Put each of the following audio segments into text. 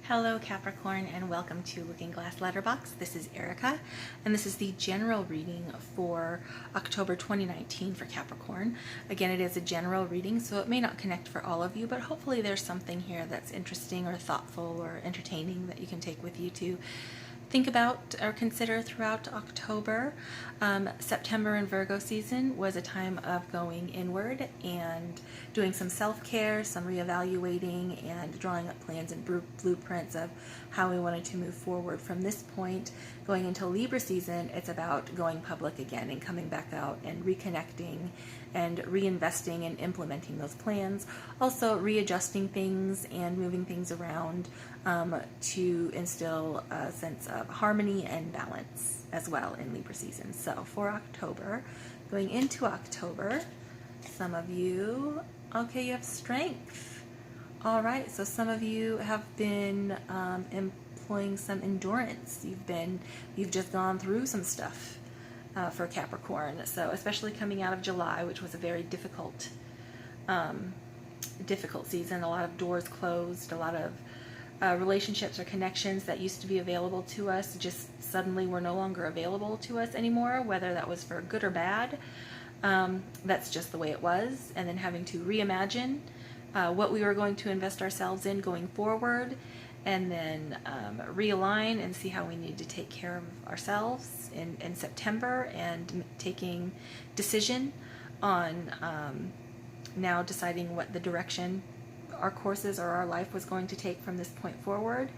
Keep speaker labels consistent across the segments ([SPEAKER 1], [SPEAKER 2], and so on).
[SPEAKER 1] Hello Capricorn, and welcome to Looking Glass Letterbox. This is Erica, and this is the general reading for October 2019 for Capricorn. Again, it is a general reading, so it may not connect for all of you, but hopefully there's something here that's interesting or thoughtful or entertaining that you can take with you to think about or consider throughout October. September and Virgo season was a time of going inward and doing some self-care, some reevaluating, and drawing up plans and blueprints of how we wanted to move forward from this point. Going into Libra season, it's about going public again and coming back out and reconnecting and reinvesting and implementing those plans. Also readjusting things and moving things around to instill a sense of harmony and balance as well in Libra season. So for October, going into October, some of you, okay, you have strength. All right, so some of you have been employing some endurance. You've just gone through some stuff for Capricorn. So especially coming out of July, which was a very difficult season. A lot of doors closed, a lot of relationships or connections that used to be available to us just suddenly were no longer available to us anymore, whether that was for good or bad. That's just the way it was. And then having to reimagine what we were going to invest ourselves in going forward, and then realign and see how we need to take care of ourselves in September, and taking decision on now deciding what the direction our courses or our life was going to take from this point forward.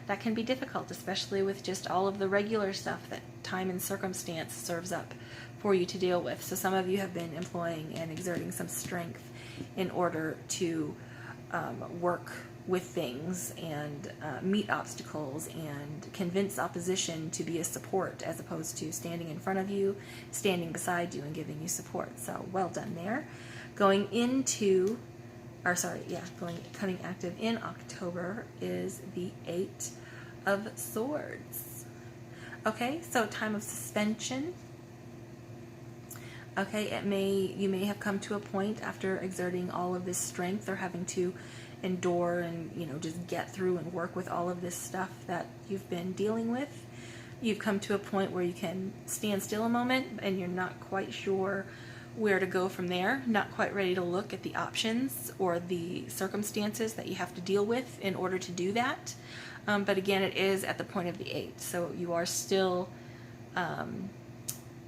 [SPEAKER 1] That can be difficult, especially with just all of the regular stuff that time and circumstance serves up for you to deal with. So some of you have been employing and exerting some strength in order to work with things and meet obstacles and convince opposition to be a support, as opposed to standing in front of you, standing beside you, and giving you support. So well done there. Coming active in October is the Eight of Swords. Okay, so time of suspension. Okay, you may have come to a point after exerting all of this strength or having to endure and just get through and work with all of this stuff that you've been dealing with. You've come to a point where you can stand still a moment and you're not quite sure where to go from there, not quite ready to look at the options or the circumstances that you have to deal with in order to do that. But again, it is at the point of the Eight, so you are still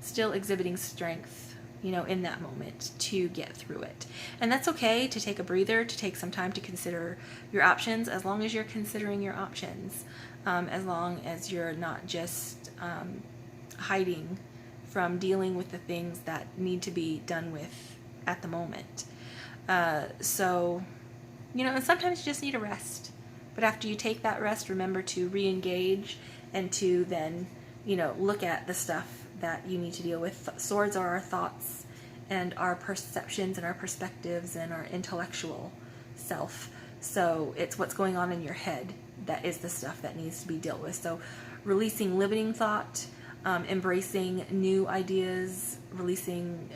[SPEAKER 1] exhibiting strength in that moment to get through it. And that's okay to take a breather, to take some time to consider your options, as long as you're considering your options, as long as you're not just hiding from dealing with the things that need to be done with at the moment. And sometimes you just need a rest. But after you take that rest, remember to re-engage and to then, look at the stuff that you need to deal with. Swords are our thoughts and our perceptions and our perspectives and our intellectual self. So it's what's going on in your head that is the stuff that needs to be dealt with. So releasing limiting thought, embracing new ideas, releasing,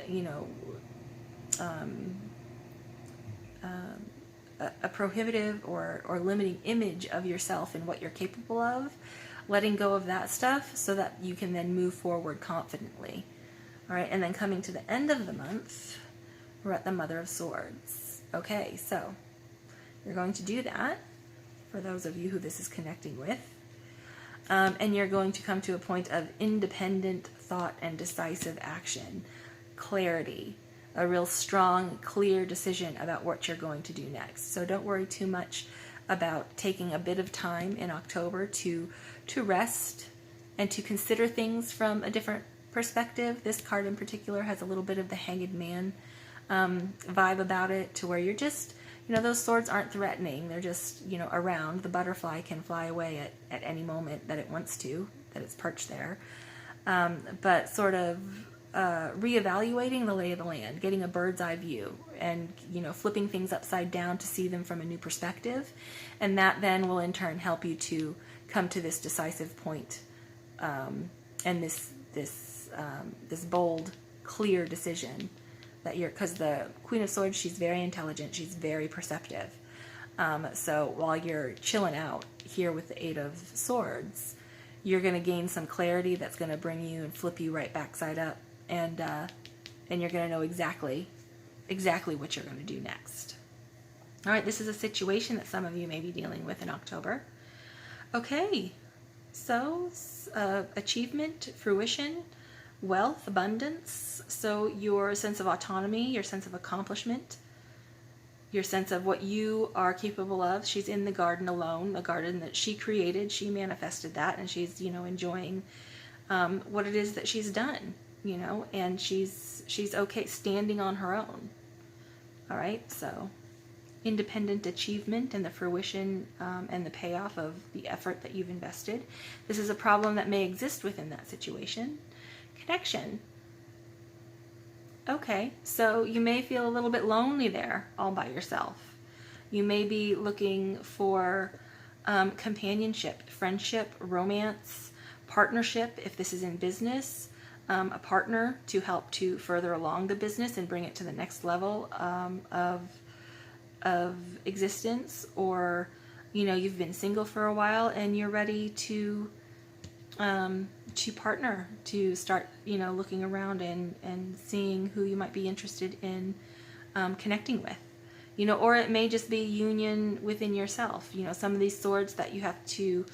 [SPEAKER 1] a prohibitive or limiting image of yourself and what you're capable of, letting go of that stuff so that you can then move forward confidently. All right, and then coming to the end of the month, we're at the Mother of Swords. Okay, so you're going to do that for those of you who this is connecting with. And you're going to come to a point of independent thought and decisive action, clarity, a real strong, clear decision about what you're going to do next. So don't worry too much about taking a bit of time in October to rest and to consider things from a different perspective. This card in particular has a little bit of the Hanged Man vibe about it, to where you're just, those swords aren't threatening. They're just, around. The butterfly can fly away at any moment that it wants to, that it's perched there. But sort of reevaluating the lay of the land, getting a bird's eye view, and, flipping things upside down to see them from a new perspective. And that then will in turn help you to come to this decisive point, and this bold, clear decision that because the Queen of Swords, she's very intelligent, she's very perceptive. So while you're chilling out here with the Eight of Swords, you're going to gain some clarity that's going to bring you and flip you right back side up, and you're going to know exactly what you're going to do next. All right, this is a situation that some of you may be dealing with in October. Okay, so achievement, fruition, wealth, abundance. So your sense of autonomy, your sense of accomplishment, your sense of what you are capable of. She's in the garden alone, a garden that she created. She manifested that, and she's, enjoying what it is that she's done, and she's okay standing on her own. All right, so independent achievement and the fruition and the payoff of the effort that you've invested. This is a problem that may exist within that situation. Connection. Okay, so you may feel a little bit lonely there all by yourself. You may be looking for companionship, friendship, romance, partnership if this is in business, a partner to help to further along the business and bring it to the next level of existence, or you've been single for a while and you're ready to partner, to start looking around and seeing who you might be interested in connecting with, or it may just be union within yourself. Some of these swords that you have to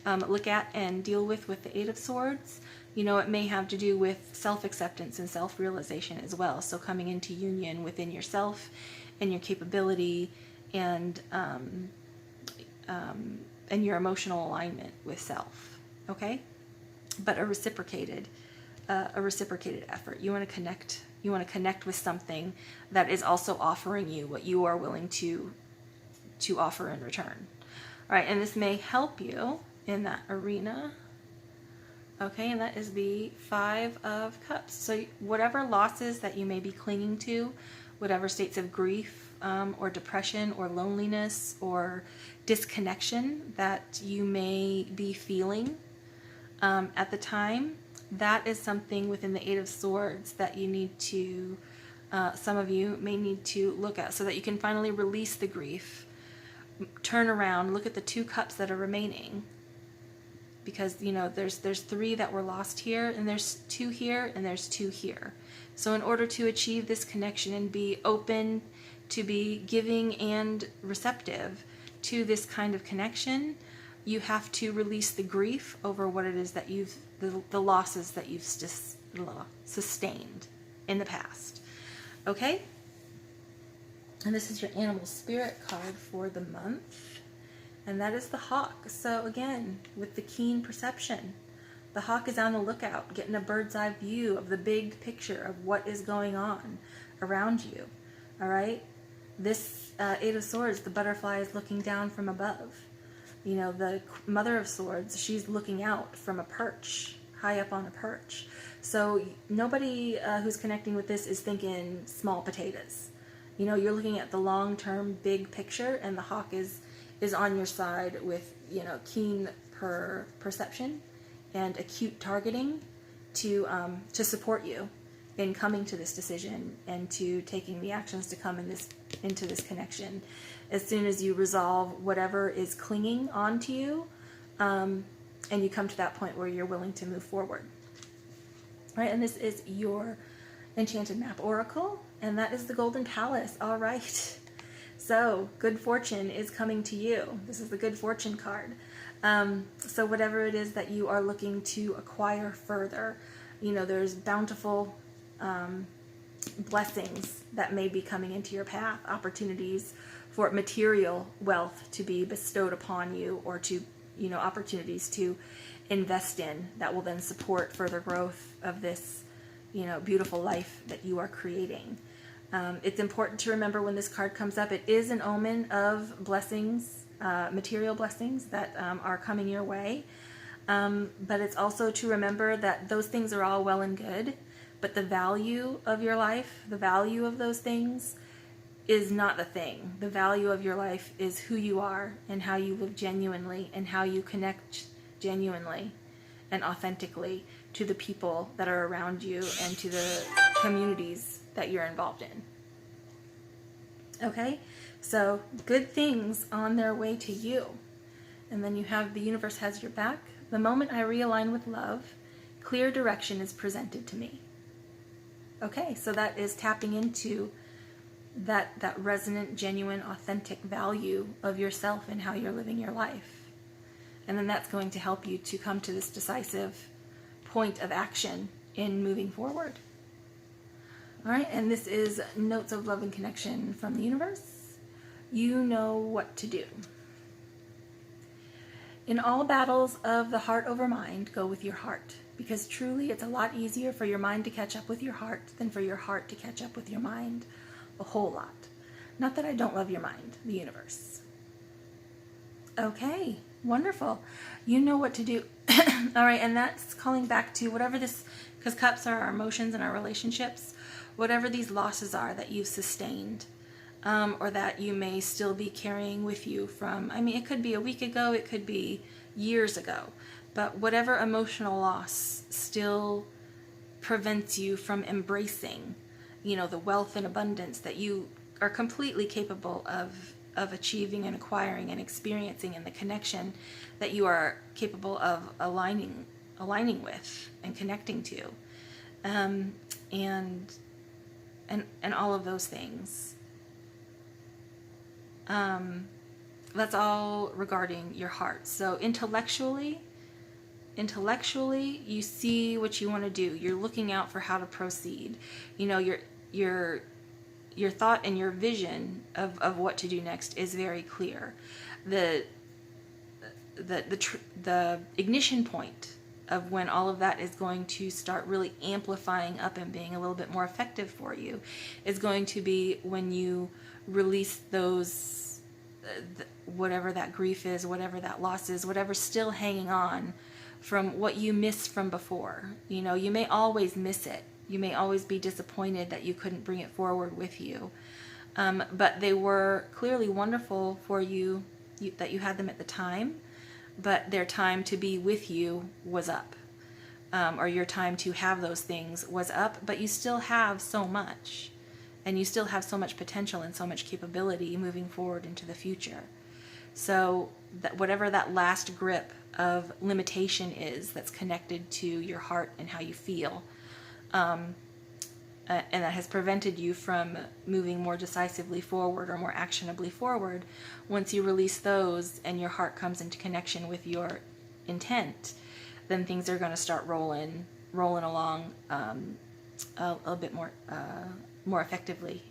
[SPEAKER 1] look at and deal with the Eight of Swords, it may have to do with self-acceptance and self-realization as well. So coming into union within yourself and your capability and your emotional alignment with self. Okay, but a reciprocated effort. You want to connect. You want to connect with something that is also offering you what you are willing to offer in return. All right, and this may help you in that arena. Okay, and that is the Five of Cups. So whatever losses that you may be clinging to, whatever states of grief or depression or loneliness or disconnection that you may be feeling at the time, that is something within the Eight of Swords that you need to, some of you may need to look at so that you can finally release the grief, turn around, look at the two cups that are remaining. Because, there's three that were lost here, and there's two here, and there's two here. So in order to achieve this connection and be open to be giving and receptive to this kind of connection, you have to release the grief over what it is that the losses that you've sustained in the past. Okay? And this is your animal spirit card for the month. And that is the hawk. So again, with the keen perception, the hawk is on the lookout, getting a bird's eye view of the big picture of what is going on around you. All right? This Eight of Swords, the butterfly is looking down from above. The Mother of Swords, she's looking out from a perch, high up on a perch. So nobody who's connecting with this is thinking small potatoes. You're looking at the long-term big picture, and the hawk is on your side with, keen perception and acute targeting to support you in coming to this decision and to taking the actions to come into this connection. As soon as you resolve whatever is clinging onto you, and you come to that point where you're willing to move forward. All right, and this is your Enchanted Map Oracle, and that is the Golden Palace. All right. So, good fortune is coming to you. This is the good fortune card. So whatever it is that you are looking to acquire further, there's bountiful blessings that may be coming into your path, opportunities for material wealth to be bestowed upon you, or to, opportunities to invest in that will then support further growth of this, beautiful life that you are creating. It's important to remember when this card comes up, it is an omen of blessings, material blessings that are coming your way. But it's also to remember that those things are all well and good, but the value of your life, the value of those things is not the thing. The value of your life is who you are and how you live genuinely and how you connect genuinely and authentically to the people that are around you and to the communities that you're involved in. Okay, So good things on their way to you. And then you have the universe has your back. The moment I realign with love, clear direction is presented to me. Okay, so that is tapping into that resonant, genuine, authentic value of yourself and how you're living your life. And then that's going to help you to come to this decisive point of action in moving forward. All right, and this is notes of love and connection from the universe. You know what to do. In all battles of the heart over mind, go with your heart, because truly it's a lot easier for your mind to catch up with your heart than for your heart to catch up with your mind. A whole lot. Not that I don't love your mind, the universe. Okay, wonderful. You know what to do. All right, and that's calling back to whatever this, because cups are our emotions and our relationships, whatever these losses are that you've sustained, or that you may still be carrying with you from, I mean, it could be a week ago, it could be years ago, but whatever emotional loss still prevents you from embracing, you know, the wealth and abundance that you are completely capable of achieving and acquiring and experiencing, and the connection that you are capable of aligning with and connecting to, and all of those things. That's all regarding your heart. So intellectually, you see what you want to do. You're looking out for how to proceed. You know, your thought and your vision of what to do next is very clear. The ignition point of when all of that is going to start really amplifying up and being a little bit more effective for you is going to be when you release those, whatever that grief is, whatever that loss is, whatever's still hanging on from what you missed from before. You know, you may always miss it. You may always be disappointed that you couldn't bring it forward with you. But they were clearly wonderful for you, that you had them at the time, but their time to be with you was up. Or your time to have those things was up, but you still have so much. And you still have so much potential and so much capability moving forward into the future. So that whatever that last grip of limitation is that's connected to your heart and how you feel, and that has prevented you from moving more decisively forward or more actionably forward, once you release those and your heart comes into connection with your intent, then things are going to start rolling along a bit more effectively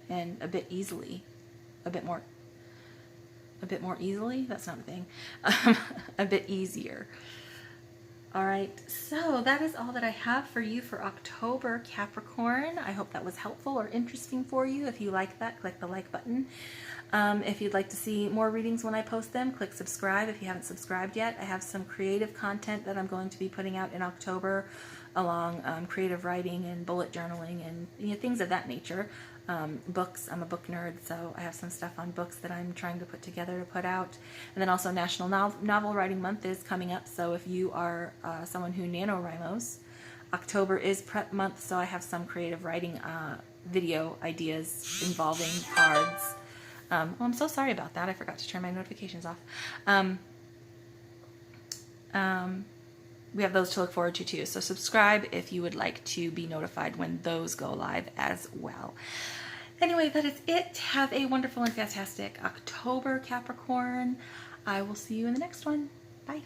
[SPEAKER 1] and a bit easily. A bit more easily? That's not a thing. A bit easier. All right, so that is all that I have for you for October, Capricorn. I hope that was helpful or interesting for you. If you like that, click the like button. If you'd like to see more readings when I post them, click subscribe if you haven't subscribed yet. I have some creative content that I'm going to be putting out in October, along creative writing and bullet journaling and things of that nature. Books, I'm a book nerd, so I have some stuff on books that I'm trying to put together to put out. And then also National Novel Writing Month is coming up, so if you are someone who NaNoWriMos, October is prep month, so I have some creative writing video ideas involving cards. Well, I'm so sorry about that. I forgot to turn my notifications off. We have those to look forward to too. So subscribe if you would like to be notified when those go live as well. Anyway, that is it. Have a wonderful and fantastic October, Capricorn. I will see you in the next one. Bye.